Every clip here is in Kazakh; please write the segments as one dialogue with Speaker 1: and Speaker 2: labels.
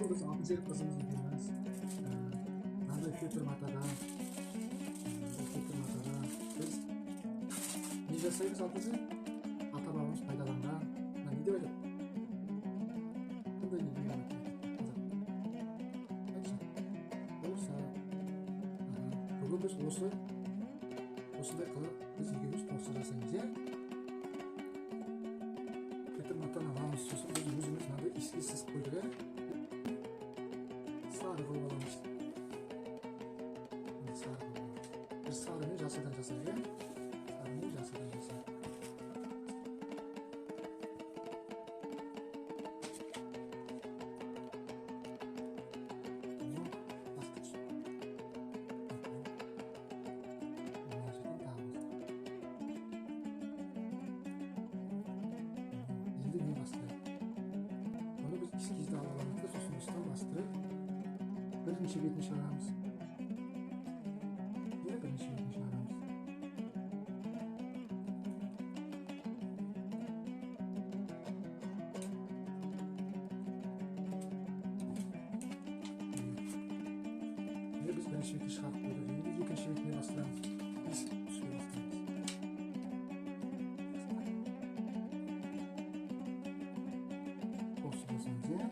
Speaker 1: Biz 6 kızımızı bilmez. Nazlı Kötür Mata'da biz ne жасаймыз атасы? Ата бабамыз пайдаланған. Мен не деп айтамын? Қандай не деп айтамын? Болса, бүгін біз осындай қылып біз екеуміз тоқсан жасаймыз, иә? Көтір Матаның аламыз сосын біз өзіміз мынандай еске сызып қойдық, иә? Сары қылып аламыз. Бір сарыны жасадан жасайық, иә? Сарыны жасадан жасайық. Енді не бастырайық? Оны біз эскизді алып аламыз да, сосын үстін бастырып, бірінші бетін шығарамыз. Бірінші бетін шығарамыз. Енді біз бірінші бетін шығарып қойдық. Енді екінші бетіне бастырамыз. Есік түске бастырамыз. Тосық жасаймыз, иә?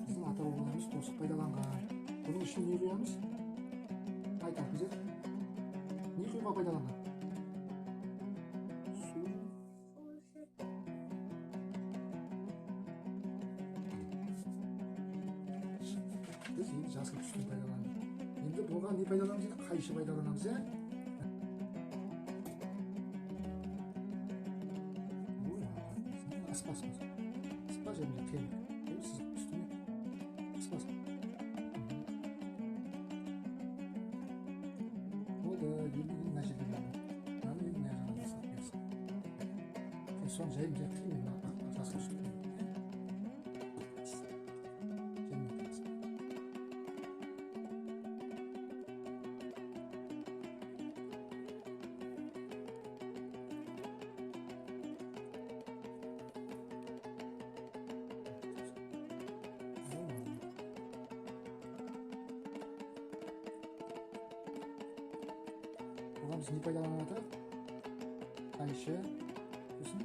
Speaker 1: Біздің ата бабаларымыз тосық пайдаланған. Бұның үшін не құямыз? Айтамыз, иә? Не құюға пайдаланған? Су. Біз енді жасыл түсті пайдаландық. Енді бұған не пайдаланамыз дейді? Қайшы пайдаланамыз, иә? Аспас. Аспас және темір. Ол сіз үстіне аспас. Болды, енді мына жерде болады. Мынаны енді мына жағына жасап берсін. Соны жайын қимын жасыл үстіне. Оған біз не пайдаланып жатыр? Қайшы, сосын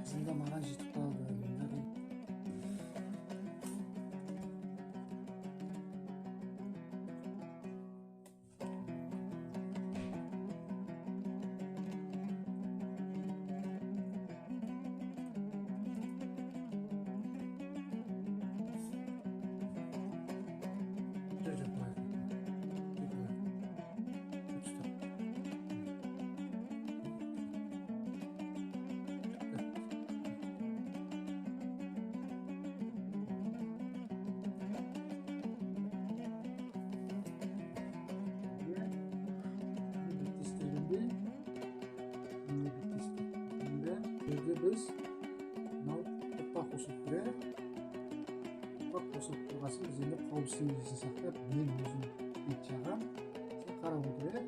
Speaker 1: қызында маған жетіп қалды. Şimdi biz toprak қосып тұрайық. Топақ қосып тұрғасын біз енді қауіпсіздігін сақтап, мен өзім бет жағам, сен қарап отырайық.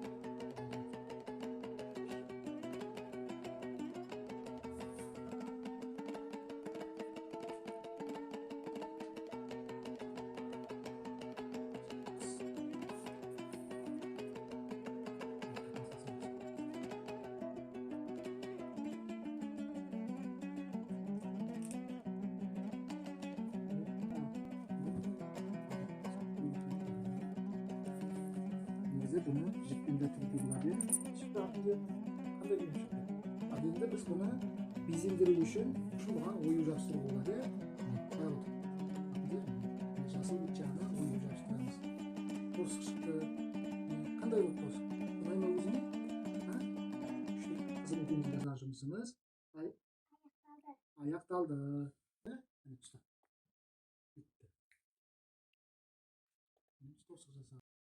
Speaker 1: Bunu jipinde tırtılabilir. Şimdi qanday deymish. Endi biz buni bezendirish uchun shunga o'yib yopishtirib bo'ladi. Qarang. Endi jasur uchani o'yib yopishtiramiz. жұмысымыз аяқталды. Міне ұста. Бітті. Міне